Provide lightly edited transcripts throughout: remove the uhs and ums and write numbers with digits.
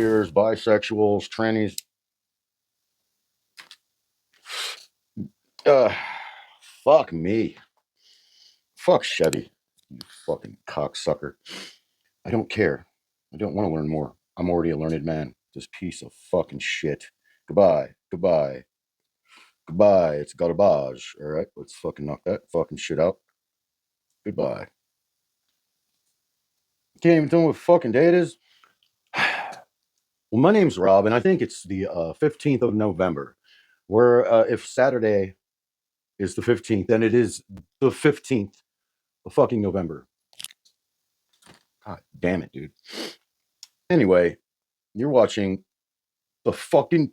queers, bisexuals, trannies. Fuck me. Fuck Chevy. You fucking cocksucker. I don't care. I don't want to learn more. I'm already a learned man. This piece of fucking shit. Goodbye. Goodbye. Goodbye. It's garbage. All right, let's fucking knock that fucking shit out. Goodbye. Can't even tell me what fucking day it is. Well, my name's Rob, and I think it's the 15th of November. Where if Saturday is the 15th, then it is the 15th of fucking November. God damn it, dude. Anyway, you're watching the fucking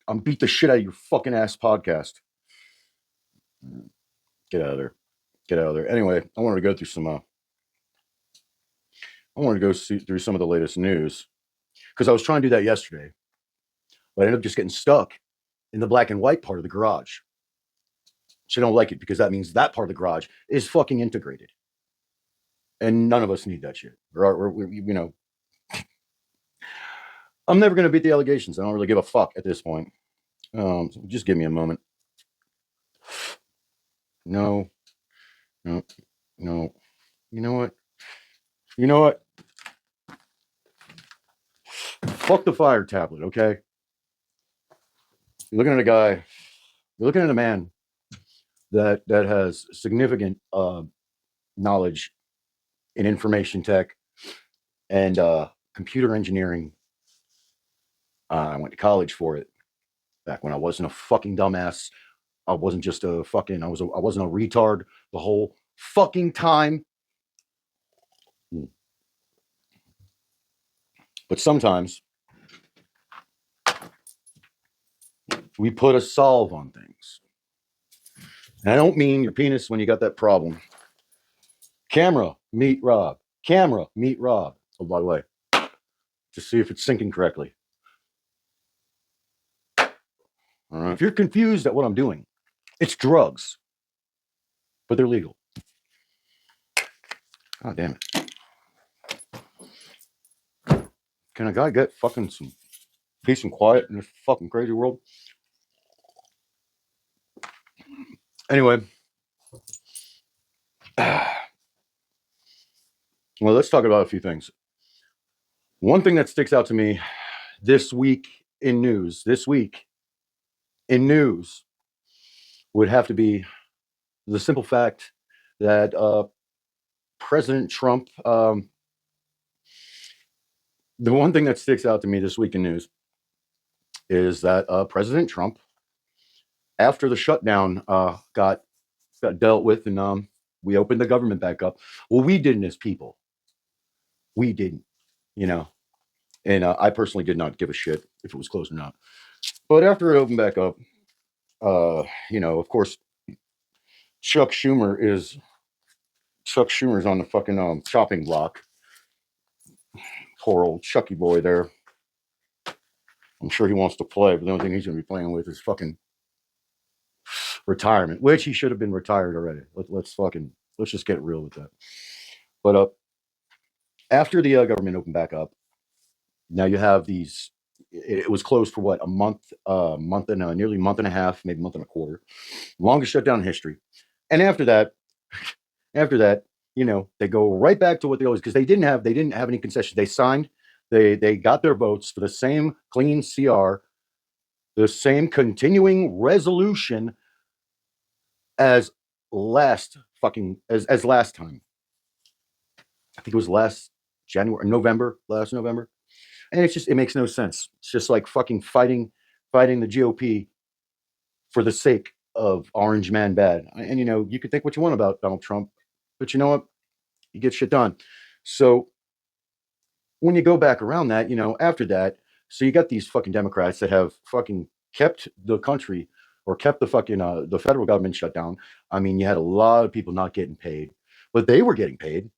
I'm beat the shit out of your fucking ass podcast. Get out of there. Get out of there. Anyway, I wanted to go through some through some of the latest news because I was trying to do that yesterday, but I ended up just getting stuck in the black and white part of the garage. So I don't like it because that means that part of the garage is fucking integrated. And none of us need that shit. I'm never going to beat the allegations. I don't really give a fuck at this point. So just give me a moment. No. You know what? Fuck the fire tablet, okay? You're looking at a guy, you're looking at a man that has significant knowledge in information tech and computer engineering. I went to college for it back when I wasn't a fucking dumbass. I wasn't just a fucking, I wasn't a retard the whole fucking time. But sometimes we put a solve on things. And I don't mean your penis when you got that problem. Camera, meet Rob. Camera, meet Rob. Oh, by the way, just see if it's syncing correctly. All right. If you're confused at what I'm doing, it's drugs, but they're legal. God damn it. Can a guy get fucking some peace and quiet in this fucking crazy world? Anyway. Well, let's talk about a few things. One thing that sticks out to me this week in news would have to be the simple fact that President Trump, the one thing that sticks out to me this week in news is that President Trump, after the shutdown got dealt with and we opened the government back up, well, we didn't as people. We didn't, and I personally did not give a shit if it was closed or not. But after it opened back up, of course, Chuck Schumer is on the fucking chopping block. Poor old Chucky boy there. I'm sure he wants to play, but the only thing he's going to be playing with is fucking retirement, which he should have been retired already. Let's just get real with that. But after the government opened back up, now you have these. It was closed for what, a month and nearly month and a half, maybe month and a quarter, longest shutdown in history. And after that, they go right back to what they always, because they didn't have any concessions. They signed, they got their votes for the same clean CR, the same continuing resolution as last time. I think it was last November. And it makes no sense. It's just like fucking fighting the GOP for the sake of Orange Man bad. And you could think what you want about Donald Trump, but you know what? He gets shit done. So when you go back around that, after that, so you got these fucking Democrats that have fucking kept the country or kept the fucking the federal government shut down. I mean, you had a lot of people not getting paid, but they were getting paid.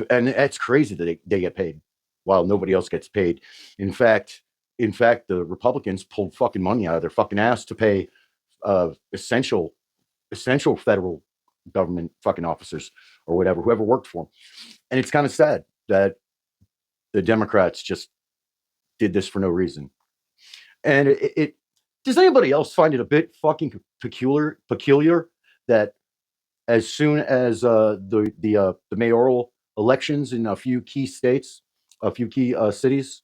And it's crazy that they get paid while nobody else gets paid. In fact, the Republicans pulled fucking money out of their fucking ass to pay essential federal government fucking officers or whatever, whoever worked for them. And it's kind of sad. that the Democrats just did this for no reason. And it does anybody else find it a bit fucking peculiar that as soon as the mayoral elections in a few key states, a few key cities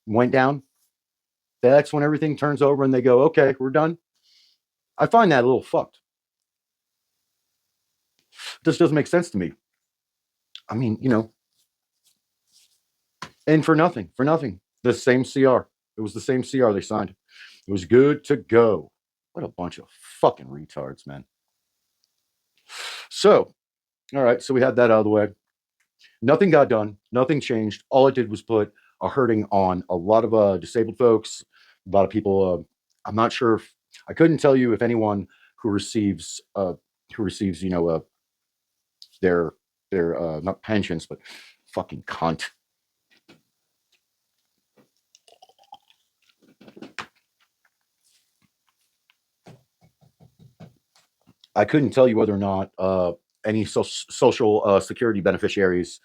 went down, that's when everything turns over and they go, okay, we're done. I find that a little fucked. This doesn't make sense to me. I mean, and for nothing, the same CR. It was the same CR they signed. It was good to go. What a bunch of fucking retards, man. So, all right, so we had that out of the way. Nothing got done. Nothing changed. All it did was put a hurting on a lot of disabled folks, a lot of people. I'm not sure if I couldn't tell you if anyone who receives their not pensions but fucking cunt. I couldn't tell you whether or not any social security beneficiaries,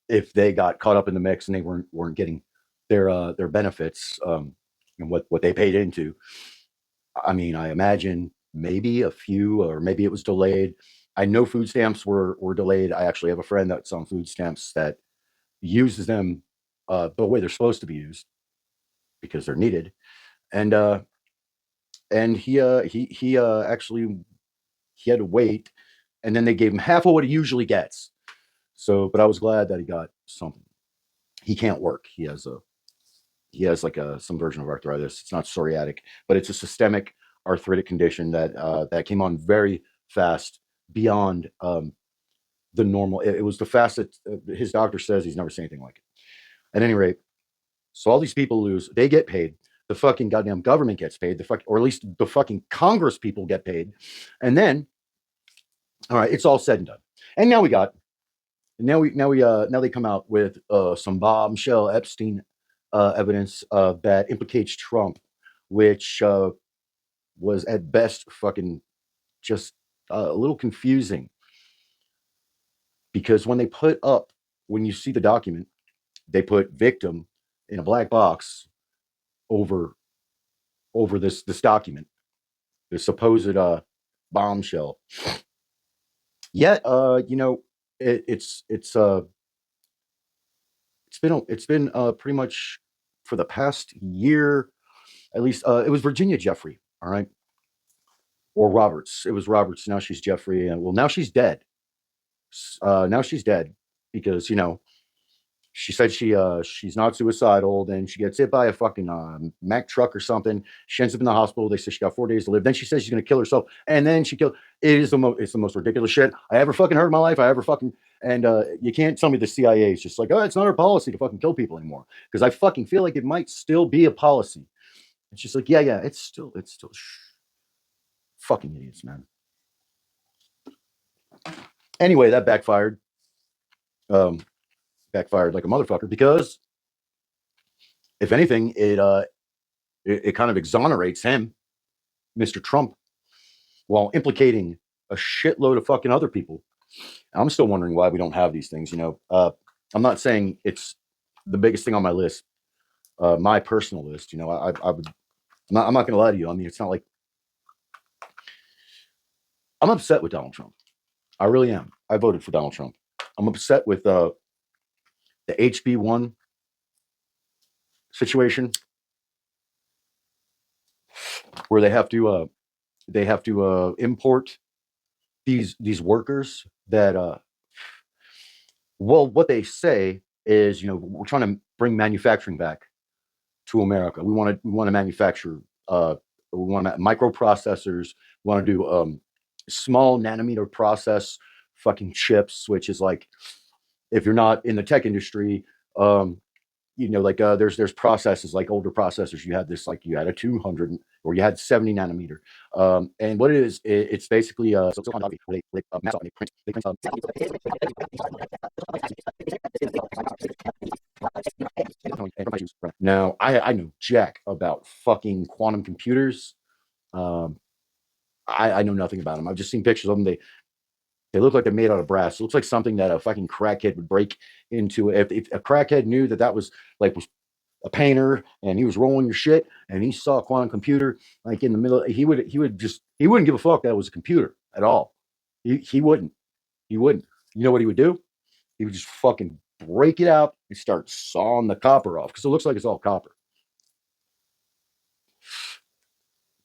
if they got caught up in the mix and they weren't getting their benefits and what they paid into. I mean, I imagine maybe a few, or maybe it was delayed. I know food stamps were delayed. I actually have a friend that's on food stamps that uses them the way they're supposed to be used because they're needed, and he actually he had to wait, and then they gave him half of what he usually gets. So, but I was glad that he got something. He can't work. He has like some version of arthritis. It's not psoriatic, but it's a systemic arthritic condition that came on very fast beyond the normal. It was the fastest. His doctor says he's never seen anything like it. At any rate, so all these people lose. They get paid. The fucking goddamn government gets paid. Or at least the fucking Congress people get paid. And then, all right, it's all said and done. And now they come out with some bombshell Epstein evidence that implicates Trump, which was at best fucking just a little confusing because when you see the document, they put victim in a black box over this document, the supposed bombshell. Yet, it's been pretty much for the past year, at least. It was Virginia Jeffrey, all right, or Roberts. It was Roberts. Now she's Jeffrey, and well, now she's dead. Now she's dead because she said she's not suicidal. Then she gets hit by a fucking Mack truck or something. She ends up in the hospital. They say she got 4 days to live. Then she says she's gonna kill herself, and then she killed. It's the most ridiculous shit I ever fucking heard in my life. And you can't tell me the CIA is just like, oh, it's not our policy to fucking kill people anymore, because I fucking feel like it might still be a policy. It's just like, yeah, it's still fucking idiots, man. Anyway, that backfired. Um, Backfired like a motherfucker because if anything, it kind of exonerates him, Mr. Trump, while implicating a shitload of fucking other people. I'm still wondering why we don't have these things. I'm not saying it's the biggest thing on my list, my personal list. I would. I'm not going to lie to you. I mean, it's not like I'm upset with Donald Trump. I really am. I voted for Donald Trump. I'm upset with the HB1 situation where they have to import these workers that well, what they say is, we're trying to bring manufacturing back to America. We want to manufacture we want microprocessors. We want to do small nanometer process fucking chips, which is like, if you're not in the tech industry, like there's processes like older processors. You had a 200 or you had 70 nanometer, and what it is, it's basically now I know jack about fucking quantum computers. um, I know nothing about them. I've just seen pictures of them. They look like they're made out of brass. It looks like something that a fucking crackhead would break into. If a crackhead knew that was was a painter and he was rolling your shit and he saw a quantum computer like in the middle, he wouldn't give a fuck that it was a computer at all. He wouldn't. He wouldn't. You know what he would do? He would just fucking break it out and start sawing the copper off because it looks like it's all copper.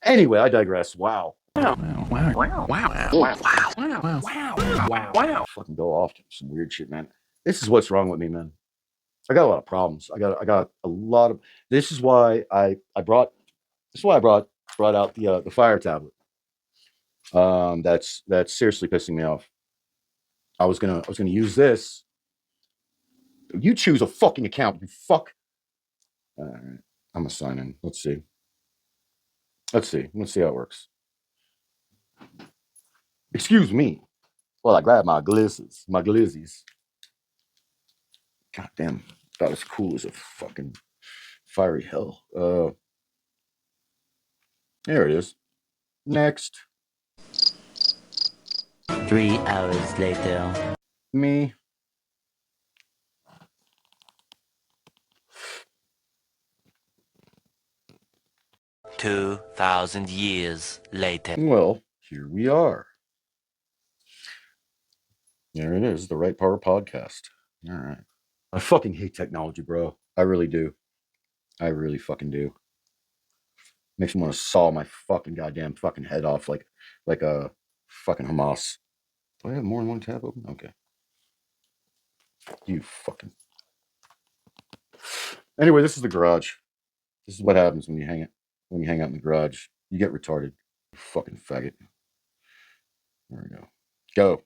Anyway, I digress. Wow. Wow. Wow. Wow. Wow. Wow. Wow. Wow. Wow. Fucking go off to some weird shit, man. This is what's wrong with me, man. I got a lot of problems. I got a lot of. This is why I brought out the fire tablet. That's seriously pissing me off. I was gonna use this. You choose a fucking account, you fuck. All right, I'm gonna sign in. Let's see. Let's see how it works. Excuse me. Well, I grabbed my glizzies. God damn, that was cool as a fucking fiery hell. There it is. Next. 3 hours later. Me. $2,000 later. Well, here we are. There it is, the Right Power Podcast. All right. I fucking hate technology, bro. I really do. I really fucking do. Makes me want to saw my fucking goddamn fucking head off like a fucking Hamas. Do I have more than one tab open? Okay. You fucking. Anyway, this is the garage. This is what happens when you hang out in the garage. You get retarded. You fucking faggot. There we go. Go.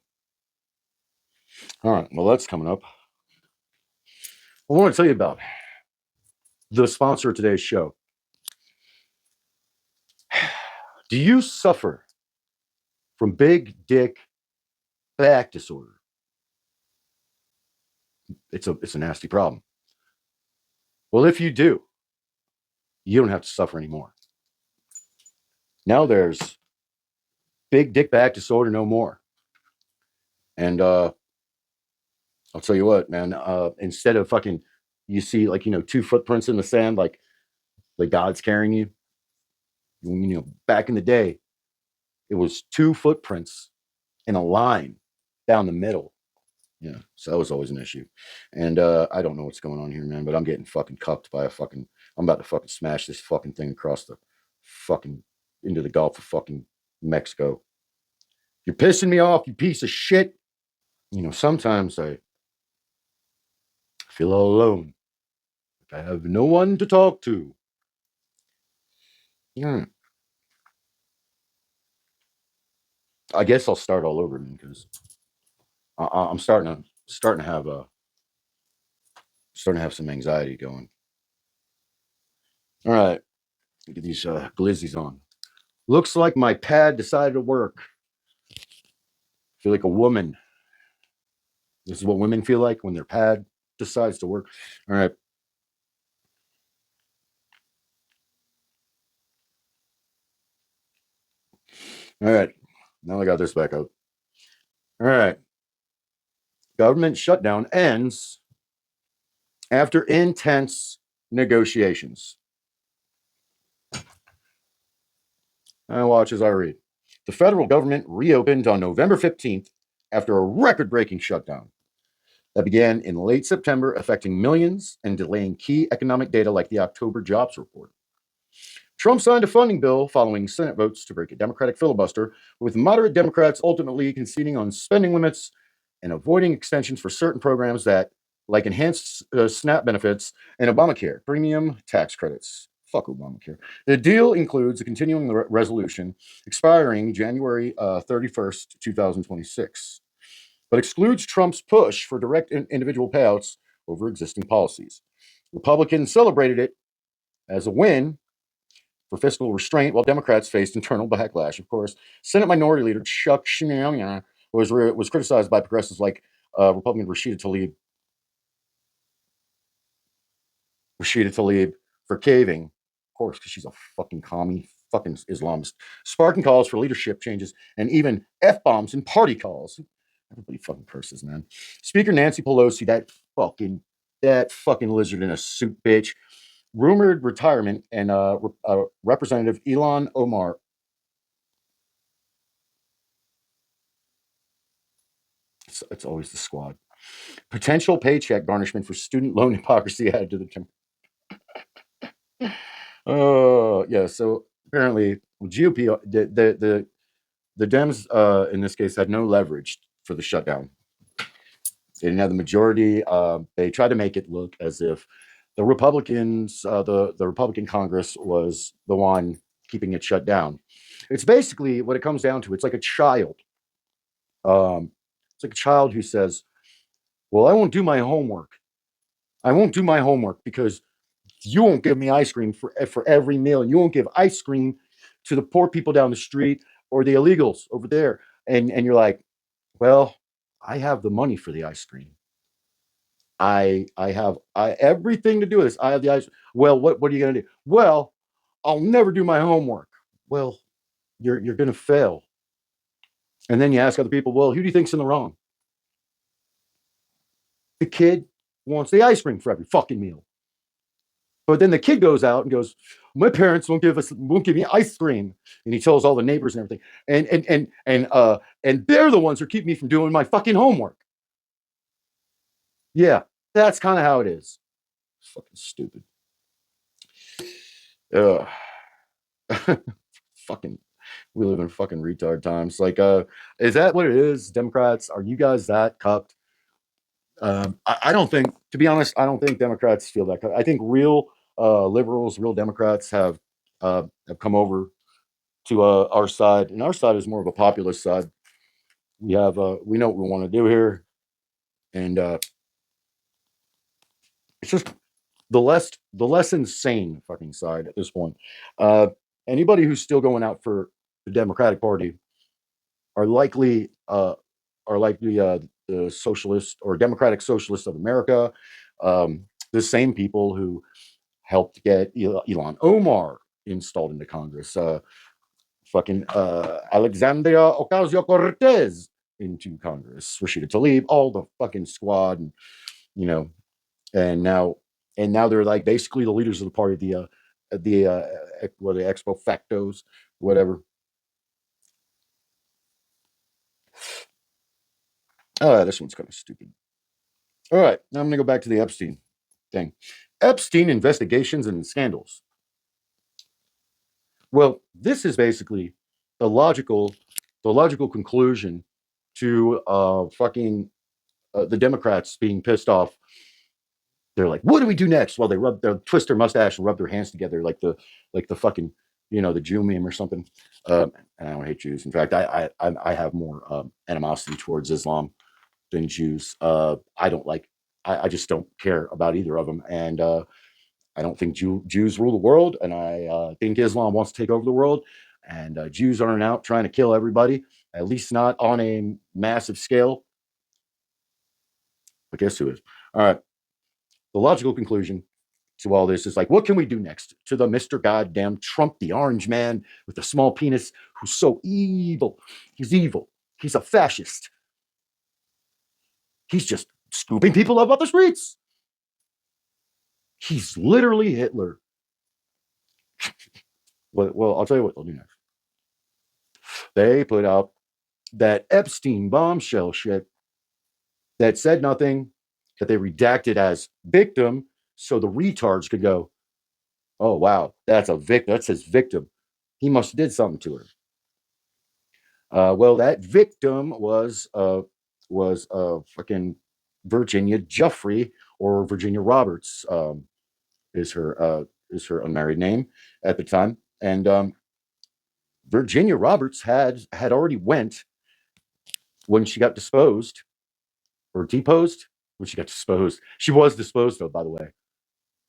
All right. Well, that's coming up. I want to tell you about the sponsor of today's show. Do you suffer from big dick back disorder? It's a nasty problem. Well, if you do, you don't have to suffer anymore. Now there's big dick back disorder no more. And I'll tell you what, man, instead of fucking, you see 2 footprints in the sand, like God's carrying you. Back in the day, it was 2 footprints in a line down the middle. Yeah, so that was always an issue. And I don't know what's going on here, man, but I'm getting fucking cuffed by I'm about to fucking smash this fucking thing across the fucking into the Gulf of fucking Mexico. You're pissing me off, you piece of shit. Sometimes I feel all alone. I have no one to talk to. Yeah. I guess I'll start all over, man, because I'm starting to have some anxiety going. All right, get these glizzies on. Looks like my pad decided to work. I feel like a woman. This is what women feel like when their pad decides to work. All right. All right. Now I got this back up. All right. Government shutdown ends after intense negotiations. And watch as I read. The federal government reopened on November 15th after a record-breaking shutdown that began in late September, affecting millions and delaying key economic data like the October jobs report. Trump signed a funding bill following Senate votes to break a Democratic filibuster, with moderate Democrats ultimately conceding on spending limits and avoiding extensions for certain programs that, like enhanced SNAP benefits and Obamacare premium tax credits. Fuck Obamacare. The deal includes a continuing resolution expiring January 31st, 2026, but excludes Trump's push for direct individual payouts over existing policies. Republicans celebrated it as a win for fiscal restraint, while Democrats faced internal backlash. Of course, Senate Minority Leader Chuck Schumer was criticized by progressives like Republican Rashida Tlaib for caving, of course, because she's a fucking commie, fucking Islamist, sparking calls for leadership changes and even F-bombs in party calls. Everybody fucking curses, man. Speaker Nancy Pelosi, that fucking lizard in a suit, bitch, rumored retirement, and Representative Elon Omar. It's always the squad. Potential paycheck garnishment for student loan hypocrisy added to the term. Oh yeah. So apparently, GOP, the Dems in this case had no leverage for the shutdown. They didn't have the majority. They tried to make it look as if the Republicans, the Republican Congress, was the one keeping it shut down. It's basically what it comes down to. It's like a child. It's like a child who says, "Well, I won't do my homework. I won't do my homework because you won't give me ice cream for every meal. You won't give ice cream to the poor people down the street or the illegals over there." And you're like, "Well, I have the money for the ice cream. I have everything to do with this. I have the ice. Well, what are you gonna do? Well, I'll never do my homework. Well, you're gonna fail." And then you ask other people, well, who do you think's in the wrong? The kid wants the ice cream for every fucking meal. But then the kid goes out and goes, my parents won't give me ice cream. And he tells all the neighbors and everything. And they're the ones who keep me from doing my fucking homework. Yeah, that's kind of how it is. Fucking stupid. Ugh. Fucking, we live in fucking retard times. Like, is that what it is? Democrats, are you guys that cucked? I don't think, to be honest, I don't think Democrats feel that. I think real liberals, real Democrats have come over to our side, and our side is more of a populist side. We know what we want to do here, and it's just the less insane fucking side at this point. Uh, Anybody who's still going out for the Democratic Party are likely the Socialist or Democratic Socialists of America, the same people who helped get Elon Omar installed into Congress, fucking Alexandria Ocasio Cortez into Congress, Rashida Tlaib, all the fucking squad, and you know, and now they're like basically the leaders of the party, what are the expo factos, whatever. Oh, this one's kind of stupid. All right, now I'm gonna go back to the Epstein thing. Epstein investigations and scandals. Well, this is basically the logical, the logical conclusion to fucking the Democrats being pissed off. They're like, "What do we do next?" Well, they twist their mustache and rub their hands together like the fucking the Jew meme or something. And I don't hate Jews. In fact, I have more animosity towards Islam than Jews. I don't like. I just don't care about either of them, and I don't think Jews rule the world, and I think Islam wants to take over the world, and Jews aren't out trying to kill everybody, at least not on a massive scale. But guess who is? All right. The logical conclusion to all this is like, what can we do next to the Mr. Goddamn Trump, the orange man with the small penis, who's so evil? He's evil. He's a fascist. He's just scooping people up off the streets. He's literally Hitler. Well, I'll tell you what they'll do next. They put out that Epstein bombshell shit that said nothing, that they redacted as victim, so the retards could go, "Oh wow, that's a victim. That's his victim. He must have did something to her." Well, that victim was fucking Virginia Jeffrey, or Virginia Roberts, is her unmarried name at the time, and Virginia Roberts had already went when she got disposed or deposed when she got disposed. She was disposed of, by the way.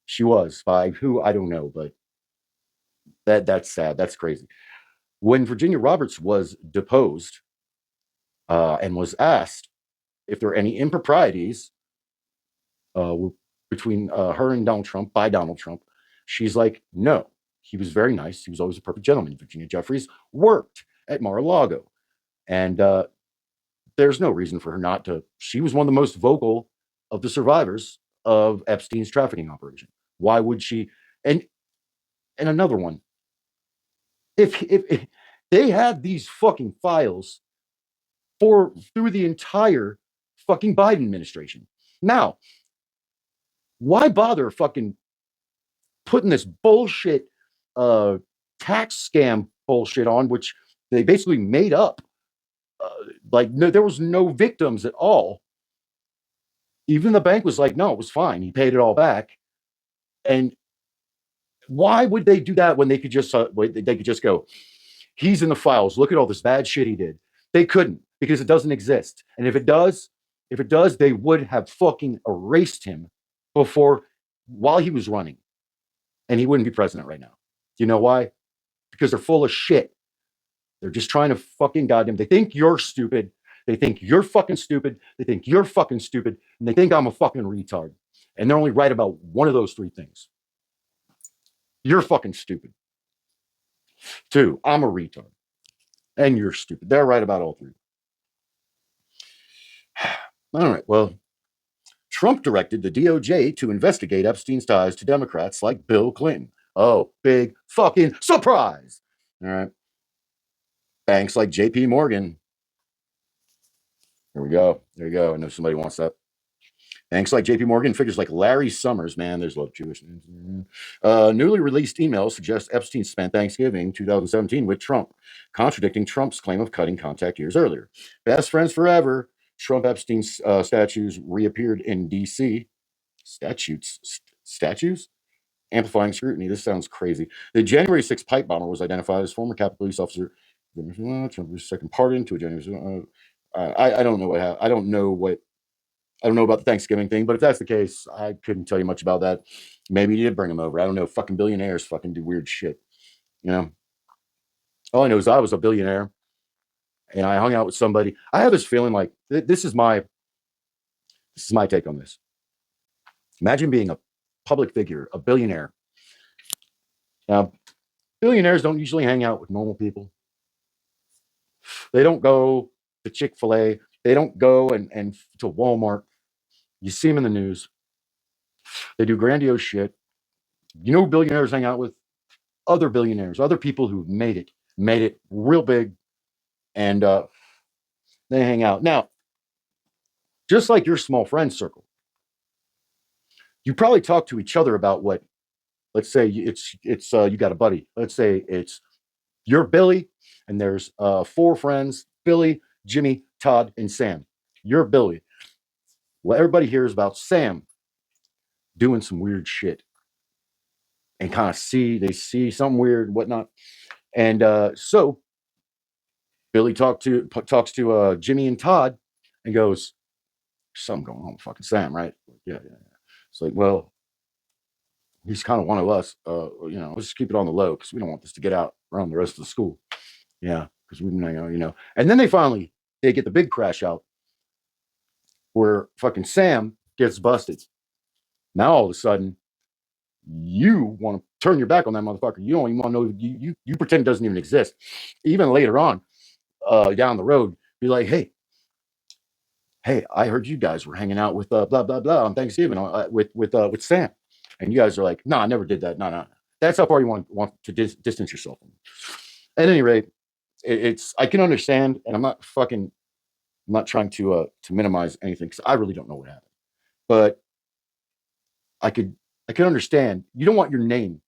She was by who I don't know, but that's sad. That's crazy. When Virginia Roberts was deposed and was asked if there are any improprieties uh, between her and Donald Trump by Donald Trump, she's like, no. He was very nice. He was always a perfect gentleman. Virginia Jeffries worked at Mar-a-Lago, and there's no reason for her not to. She was one of the most vocal of the survivors of Epstein's trafficking operation. Why would she? And another one, if they had these fucking files for through the entire fucking Biden administration. Now, why bother fucking putting this bullshit uh, tax scam bullshit on, which they basically made up? Like, no, there was no victims at all. Even the bank was like, no, it was fine. He paid it all back. And why would they do that when they could just go, he's in the files. Look at all this bad shit he did. They couldn't because it doesn't exist. And if it does, they would have fucking erased him before while he was running, and he wouldn't be president right now. Do you know why? Because they're full of shit. They're just trying to fucking goddamn. They think you're stupid. They think you're fucking stupid. They think you're fucking stupid, and they think I'm a fucking retard. And they're only right about one of those three things. You're fucking stupid. Two, I'm a retard. And you're stupid. They're right about all three. All right. Well, Trump directed the DOJ to investigate Epstein's ties to Democrats like Bill Clinton. Oh, big fucking surprise. All right. Banks like JP Morgan. Here we go. There you go. I know somebody wants that. Banks like JP Morgan, figures like Larry Summers, man, there's a lot of Jewish names. Newly released emails suggest Epstein spent Thanksgiving 2017 with Trump, contradicting Trump's claim of cutting contact years earlier. Best friends forever. Trump Epstein statues reappeared in D.C. Statues? Amplifying scrutiny. This sounds crazy. The January 6th pipe bomber was identified as former Capitol Police officer. Trump's second pardon to a January. I don't know what happened. I don't know about the Thanksgiving thing, but if that's the case, I couldn't tell you much about that. Maybe you did bring him over. I don't know. Fucking billionaires fucking do weird shit. You know? All I know is I was a billionaire and I hung out with somebody. I have this feeling like this is my take on this. Imagine being a public figure, a billionaire. Now, billionaires don't usually hang out with normal people. They don't go to Chick-fil-A. They don't go and to Walmart. You see them in the news. They do grandiose shit. You know who billionaires hang out with? Other billionaires, other people who've made it real big, and they hang out. Now, just like your small friend circle, you probably talk to each other about what, let's say it's you got a buddy. Let's say it's you're Billy, and there's four friends: Billy, Jimmy, Todd, and Sam. You're Billy. Well, everybody hears about Sam doing some weird shit, and kind of see something weird, whatnot, and so Billy talks to Jimmy and Todd, and goes, "Something going on with fucking Sam, right?" Yeah, yeah. It's like, well, he's kind of one of us. Let's just keep it on the low because we don't want this to get out around the rest of the school. Yeah, because we, And then they get the big crash out where fucking Sam gets busted. Now all of a sudden, you want to turn your back on that motherfucker. You don't even want to know. You pretend it doesn't even exist. Even later on, down the road, be like, hey, I heard you guys were hanging out with blah blah blah on Thanksgiving with Sam, and you guys are like, no, I never did that. No. That's how far you want to distance yourself from. At any rate, it's I can understand, and I'm not trying to minimize anything because I really don't know what happened, but I could understand. You don't want your name,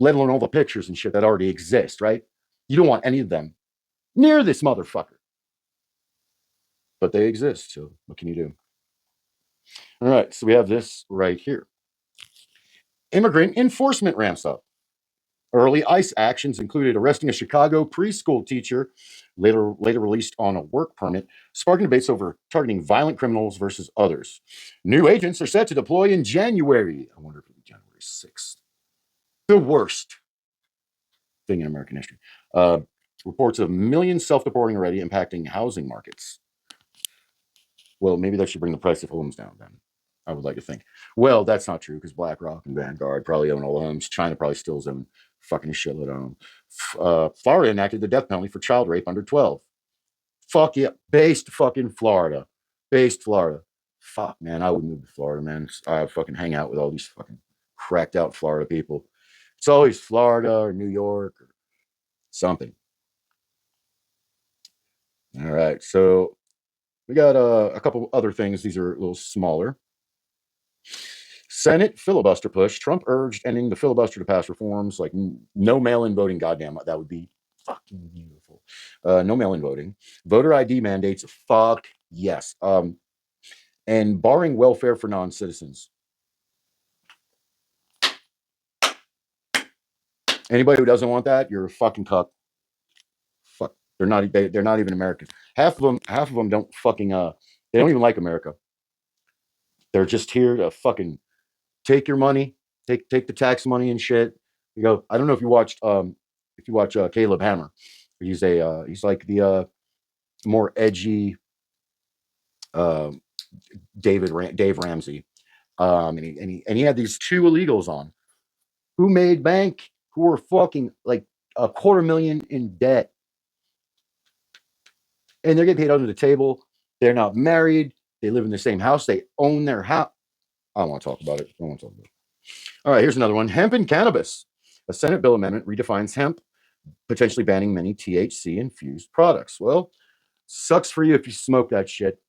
let alone all the pictures and shit that already exist, right? You don't want any of them near this motherfucker, but they exist. So what can you do? All right, so we have this right here. Immigrant enforcement ramps up. Early ICE actions included arresting a Chicago preschool teacher, later released on a work permit, sparking debates over targeting violent criminals versus others. New agents are set to deploy in January. I wonder if it'll be January 6th. The worst thing in American history. Reports of millions self-deporting already, impacting housing markets. Well, maybe that should bring the price of homes down then. I would like to think. Well, that's not true because BlackRock and Vanguard probably own all the homes. China probably still owns fucking shitload of them. Florida enacted the death penalty for child rape under 12. Fuck yeah. Based fucking Florida. Based Florida. Fuck, man. I would move to Florida, man. I fucking hang out with all these fucking cracked out Florida people. It's always Florida or New York or something. All right. So we got a couple other things. These are a little smaller. Senate filibuster push. Trump urged ending the filibuster to pass reforms like no mail-in voting. Goddamn, that would be fucking beautiful. No mail-in voting. Voter ID mandates. Fuck yes. And barring welfare for non-citizens. Anybody who doesn't want that, you're a fucking cuck. Fuck. They're not even American. Half of them don't fucking they don't even like America. They're just here to fucking take your money, take the tax money and shit. You go. I don't know if you watch Caleb Hammer. He's like the more edgy uh, Dave Ramsey. And he had these two illegals on who made bank, who were fucking like $250,000 in debt, and they're getting paid under the table. They're not married. They live in the same house. They own their house. I don't want to talk about it. I don't want to talk about it. All right, here's another one. Hemp and cannabis. A Senate bill amendment redefines hemp, potentially banning many THC infused products. Well, sucks for you if you smoke that shit.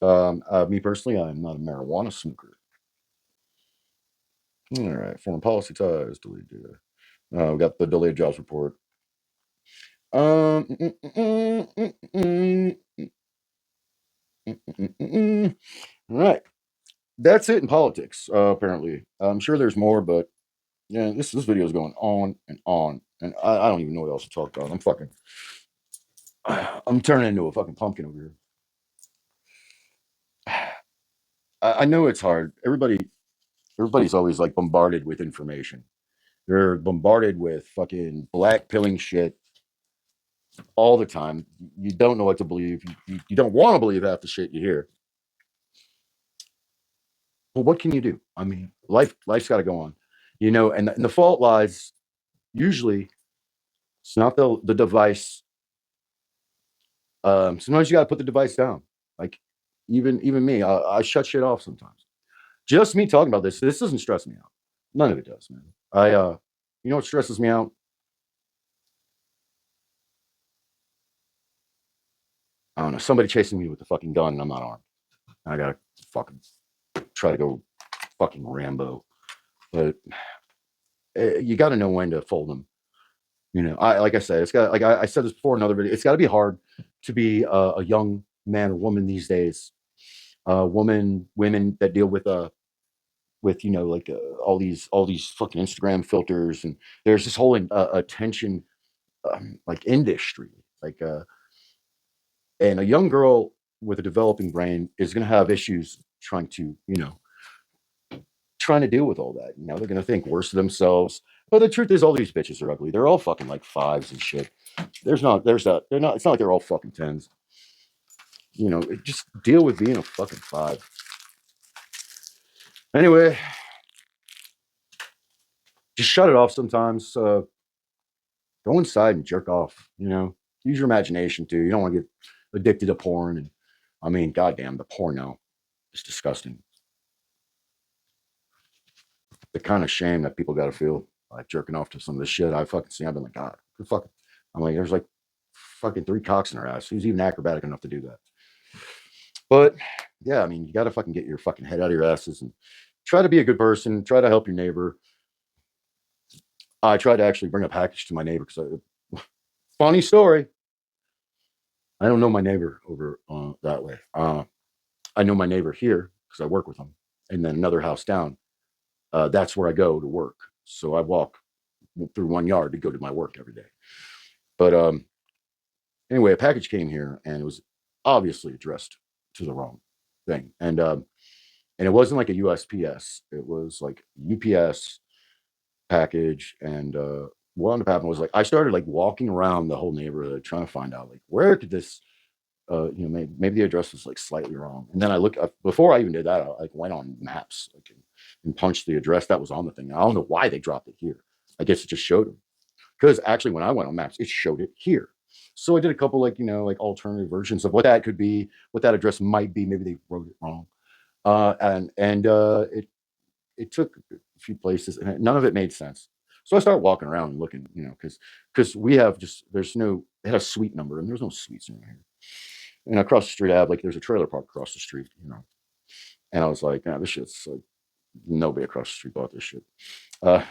Me personally, I'm not a marijuana smoker. All right, foreign policy ties. Delete data. We got the delayed jobs report. Um, mm, mm, mm, mm, mm. All right, that's it in politics. Apparently, I'm sure there's more, but yeah, this video is going on, and I don't even know what else to talk about. I'm turning into a fucking pumpkin over here. I know it's hard. Everybody's always like bombarded with information. They're bombarded with fucking black pilling shit all the time. You don't know what to believe. You don't want to believe half the shit you hear. Well, what can you do? I mean, life's got to go on, and the fault lies usually. It's not the device. Sometimes you got to put the device down. Like even me, I shut shit off sometimes. Just me talking about this doesn't stress me out. None of it does, man. You know what stresses me out? I don't know. Somebody chasing me with a fucking gun and I'm not armed. I gotta fucking try to go fucking Rambo. But you got to know when to fold them. I like I said, it's got like I said this before in another video. It's got to be hard to be a young man or woman these days. Women that deal with like all these fucking Instagram filters, and there's this whole attention like industry, like and a young girl with a developing brain is going to have issues trying to deal with all that. They're going to think worse of themselves. But the truth is, all these bitches are ugly. They're all fucking like fives and shit. There's not. They're not. It's not like they're all fucking tens. Just deal with being a fucking five. Anyway, just shut it off sometimes. Go inside and jerk off. Use your imagination too. You don't want to get addicted to porn. And I mean, goddamn, the porno is disgusting. The kind of shame that people got to feel like jerking off to some of this shit I fucking see. I've been like, God, fucking. I'm like, there's like fucking 3 cocks in her ass. Who's even acrobatic enough to do that? But yeah, I mean, you got to fucking get your fucking head out of your asses and try to be a good person. Try to help your neighbor. I tried to actually bring a package to my neighbor because funny story. I don't know my neighbor over that way. I know my neighbor here because I work with him, and then another house down. That's where I go to work. So I walk through 1 yard to go to my work every day. But anyway, a package came here, and it was obviously addressed to the wrong thing, and it wasn't like a USPS. It was like UPS package, and what ended up happening was like I started like walking around the whole neighborhood trying to find out like where could this maybe the address was like slightly wrong. And then I looked up before I even did that. I like went on maps like and punched the address that was on the thing. I don't know why they dropped it here. I guess it just showed them because actually when I went on maps, it showed it here. So I did a couple like alternative versions of what that could be, what that address might be. Maybe they wrote it wrong, and it took a few places, and none of it made sense. So I started walking around and looking, because we have there's no it had a suite number, and there's no suites in here. And across the street, I have there's a trailer park across the street, and I was like, this shit's like nobody across the street bought this shit. Uh,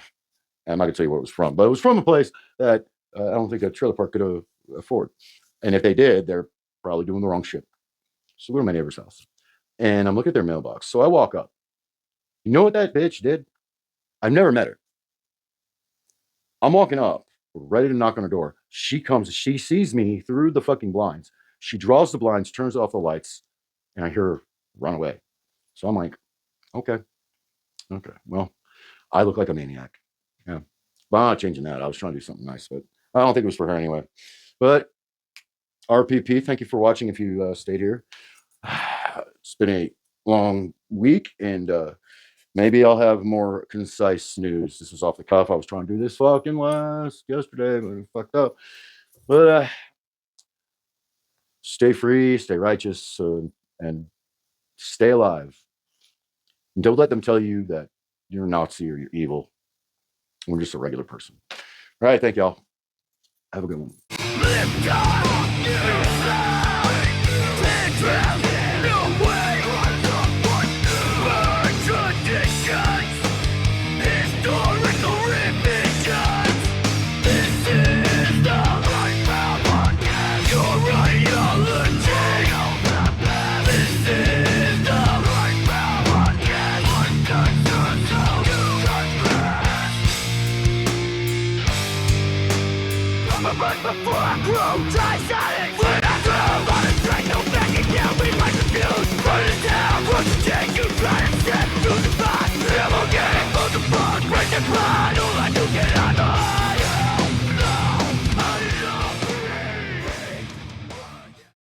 I'm not gonna tell you where it was from, but it was from a place that I don't think a trailer park could afford. And if they did, they're probably doing the wrong shit. So we go to my neighbor's house, and I'm looking at their mailbox. So I walk up. You know what that bitch did? I've never met her. I'm walking up, ready to knock on her door. She comes, she sees me through the fucking blinds. She draws the blinds, turns off the lights, and I hear her run away. So I'm like, okay. Well, I look like a maniac. Yeah. Well, I'm not changing that. I was trying to do something nice, but I don't think it was for her anyway. But RPP, thank you for watching if you stayed here. It's been a long week, and maybe I'll have more concise news. This was off the cuff. I was trying to do this fucking yesterday, but it fucked up. But stay free, stay righteous, and stay alive. And don't let them tell you that you're a Nazi or you're evil. We're just a regular person. All right, thank y'all. Have a good one. Before I grow, try silence. When I throw, on a strike, no backing down. We might refuse, run it down. Once you take, you try to step through the box. I'm getting on the box, break the blood.